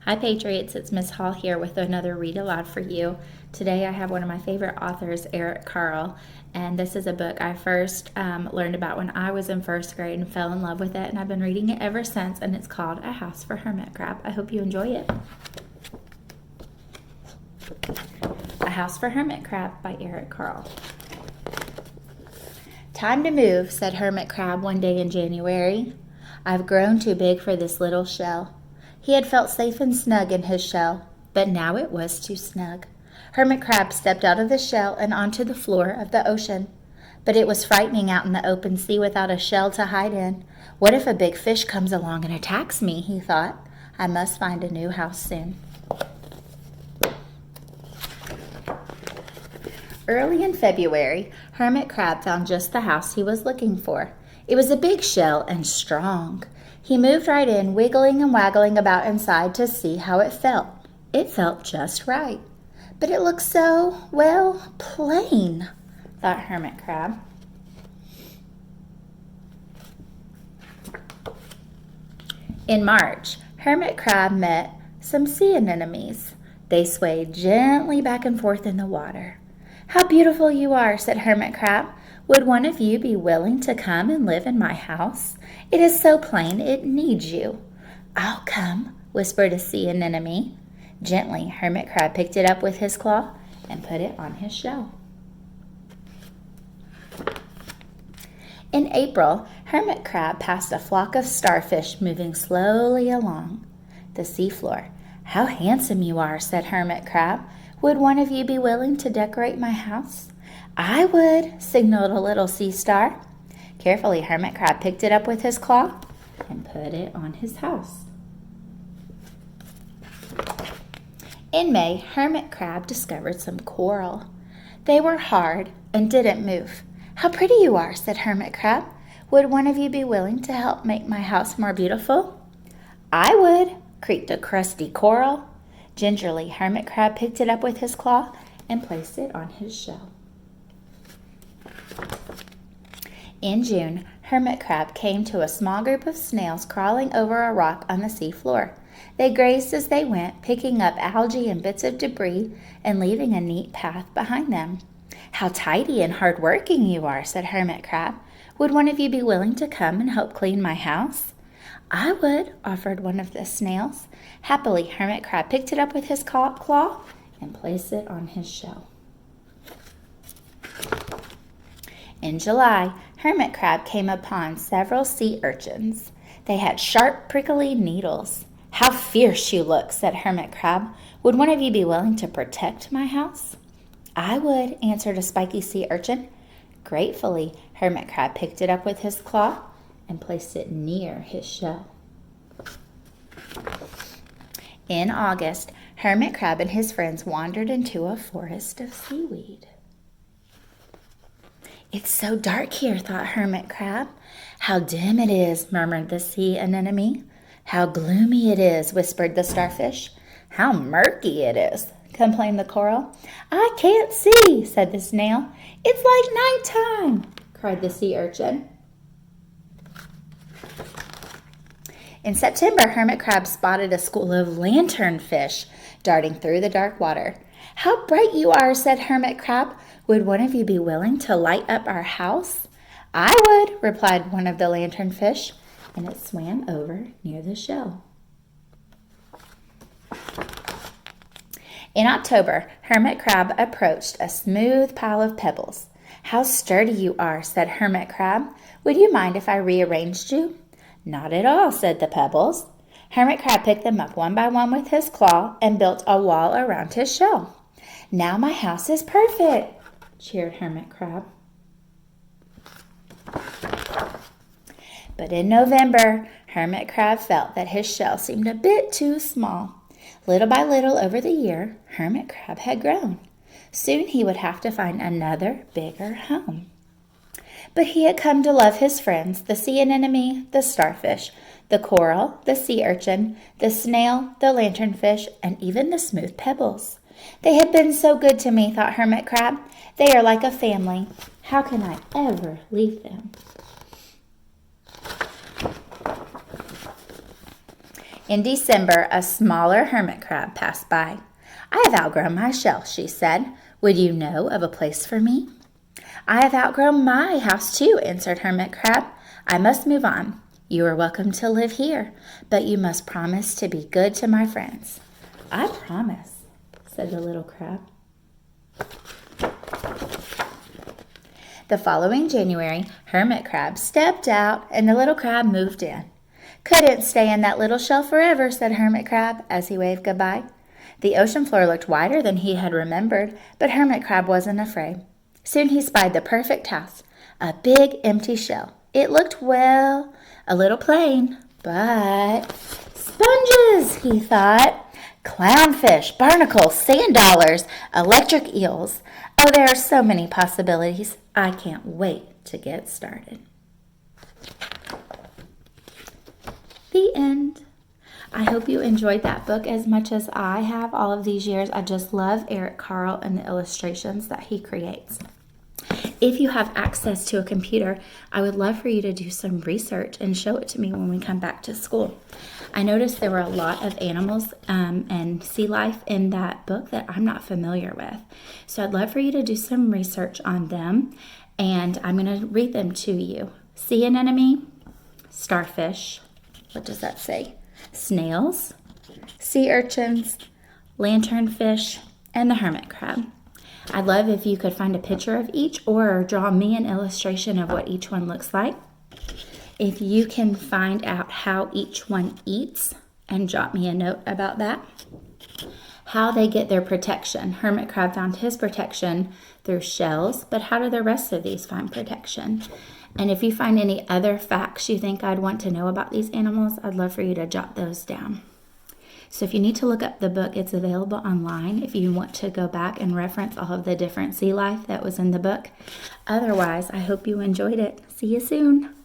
Hi Patriots, it's Miss Hall here with another read aloud for you. Today I have one of my favorite authors, Eric Carle, and this is a book I first learned about when I was in first grade and fell in love with it, and I've been reading it ever since, and it's called A House for Hermit Crab. I hope you enjoy it. A House for Hermit Crab by Eric Carle. "Time to move," said Hermit Crab one day in January. "I've grown too big for this little shell." He had felt safe and snug in his shell, but now it was too snug. Hermit Crab stepped out of the shell and onto the floor of the ocean. But it was frightening out in the open sea without a shell to hide in. What if a big fish comes along and attacks me, he thought. I must find a new house soon. Early in February, Hermit Crab found just the house he was looking for. It was a big shell and strong. He moved right in, wiggling and waggling about inside to see how it felt. It felt just right. But it looked so, well, plain, thought Hermit Crab. In March, Hermit Crab met some sea anemones. They swayed gently back and forth in the water. "How beautiful you are," said Hermit Crab. "Would one of you be willing to come and live in my house? It is so plain it needs you." "I'll come," whispered a sea anemone. Gently, Hermit Crab picked it up with his claw and put it on his shell. In April, Hermit Crab passed a flock of starfish moving slowly along the seafloor. "How handsome you are," said Hermit Crab. "Would one of you be willing to decorate my house?" "I would," signaled a little sea star. Carefully, Hermit Crab picked it up with his claw and put it on his house. In May, Hermit Crab discovered some coral. They were hard and didn't move. "How pretty you are," said Hermit Crab. "Would one of you be willing to help make my house more beautiful?" "I would," creaked a crusty coral. Gingerly, Hermit Crab picked it up with his claw and placed it on his shell. In June, Hermit Crab came to a small group of snails crawling over a rock on the sea floor. They grazed as they went, picking up algae and bits of debris and leaving a neat path behind them. "How tidy and hard-working you are," said Hermit Crab. "Would one of you be willing to come and help clean my house?" "I would," offered one of the snails. Happily, Hermit Crab picked it up with his claw and placed it on his shell. In July, Hermit Crab came upon several sea urchins. They had sharp, prickly needles. "How fierce you look," said Hermit Crab. "Would one of you be willing to protect my house?" "I would," answered a spiky sea urchin. Gratefully, Hermit Crab picked it up with his claw and placed it near his shell. In August, Hermit Crab and his friends wandered into a forest of seaweed. "It's so dark here," thought Hermit Crab. "How dim it is," murmured the sea anemone. "How gloomy it is," whispered the starfish. "How murky it is," complained the coral. "I can't see," said the snail. "It's like nighttime," cried the sea urchin. In September, Hermit Crab spotted a school of lanternfish darting through the dark water. "How bright you are," said Hermit Crab. "Would one of you be willing to light up our house?" "I would," replied one of the lanternfish, and it swam over near the shell. In October, Hermit Crab approached a smooth pile of pebbles. "How sturdy you are," said Hermit Crab. "Would you mind if I rearranged you?" "Not at all," said the pebbles. Hermit Crab picked them up one by one with his claw and built a wall around his shell. "Now my house is perfect," cheered Hermit Crab. But in November, Hermit Crab felt that his shell seemed a bit too small. Little by little over the year, Hermit Crab had grown. Soon he would have to find another, bigger home. But he had come to love his friends, the sea anemone, the starfish, the coral, the sea urchin, the snail, the lanternfish, and even the smooth pebbles. "They have been so good to me," thought Hermit Crab. "They are like a family. How can I ever leave them?" In December, a smaller hermit crab passed by. I have outgrown my shell, she said. Would you know of a place for me? I have outgrown my house too, answered Hermit Crab. I must move on. You are welcome to live here, but you must promise to be good to my friends. I promise, said the little crab. The following January, Hermit Crab stepped out and the little crab moved in. Couldn't stay in that little shell forever, said Hermit Crab as he waved goodbye. The ocean floor looked wider than he had remembered, but Hermit Crab wasn't afraid. Soon he spied the perfect house, a big empty shell. It looked, well, a little plain, but sponges, he thought. Clownfish, barnacles, sand dollars, electric eels. Oh, there are so many possibilities. I can't wait to get started. The end. I hope you enjoyed that book as much as I have all of these years. I just love Eric Carle and the illustrations that he creates. If you have access to a computer, I would love for you to do some research and show it to me when we come back to school. I noticed there were a lot of animals and sea life in that book that I'm not familiar with. So I'd love for you to do some research on them, and I'm going to read them to you. Sea anemone, starfish, what does that say? Snails, sea urchins, lanternfish, and the hermit crab. I'd love if you could find a picture of each or draw me an illustration of what each one looks like. If you can find out how each one eats and jot me a note about that. How they get their protection. Hermit crab found his protection through shells, but how do the rest of these find protection? And if you find any other facts you think I'd want to know about these animals, I'd love for you to jot those down. So if you need to look up the book, it's available online if you want to go back and reference all of the different sea life that was in the book. Otherwise, I hope you enjoyed it. See you soon.